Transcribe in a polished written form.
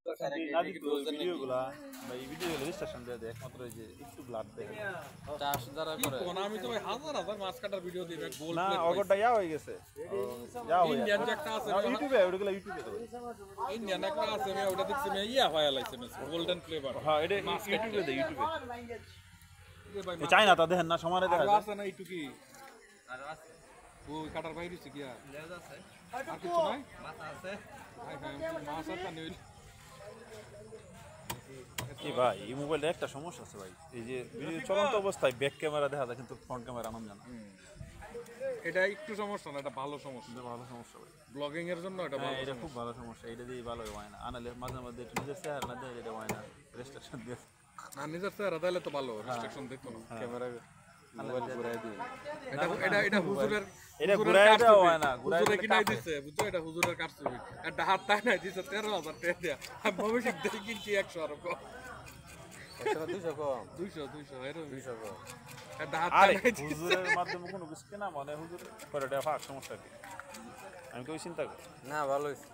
ভিডিওগুলা বা এই ভিডিওগুলো রেজিস্ট্রেশন দিয়ে দেয় একমাত্র ওই যে একটু ব্লাড দেয় চাষ যারা করে আমি তো ভাই হাজার হাজার মাছ কাটার ভিডিও দিই গোল না অগরটা ইয়া হয়ে গেছে যা হয়ে ইন্ডিয়ান যে একটা আছে ইউটিউবে ওগুলো ইউটিউবে দেবে ইন্ডিয়ান একটা আছে আমি ওটা দেখছি আমি ইয়া হয়ে লাইছে গোল্ডেন ফ্লেভার হ্যাঁ এটা ইউটিউবে দেয় ইউটিউবে চাই না তা দেখেন না সমানে দেখা যায় আছে না একটু কি আর আছে ও কাটার বাইরে হচ্ছে কি আর লেজ আছে কিছু নাই মাথা আছে হাই হাই মাছ আর পানি হইল কি ভাই এই মোবাইলে একটা সমস্যা আছে ভাই এই যে ভিডিও চলন্ত অবস্থায় ব্যাক ক্যামেরা দেখা যায় কিন্তু ফ্রন্ট ক্যামেরা আনন্দ জানা এটা একটু সমস্যা না এটা ভালো সমস্যা এটা ভালো সমস্যা ভাই ব্লগিং এর জন্য এটা ভালো এটা খুব ভালো সমস্যা এটা দিয়ে ভালো হয় না আনালে মাঝে মাঝে একটু নিজের চেহারা না দেয় এটা হয় না রেস্ট্রিকশন দিয়ে আর নিজের চেহারা দিলে তো ভালো রেস্ট্রিকশন দিত না ক্যামেরা মোবাইল ঘুরাই দিই এটা হুজুরের এটা ঘুরাই দেওয়া হয় না হুজুরে কিনে দিছে বুঝছো এটা হুজুরের কাটছে একটা হাত তাই না দিছে 13,000 টাকা দিয়া আমি ভবিষ্যৎ দেখি কিনছি 100 আর কম 200 কম 200 এরকম 200 কম একটা হাত আরে তাই না হুজুরের মাধ্যমে কোনো কিছু কেনা মানে হুজুর করে দেওয়া সমস্যা কি আমি তো চিন্তা করি না ভালো হইছে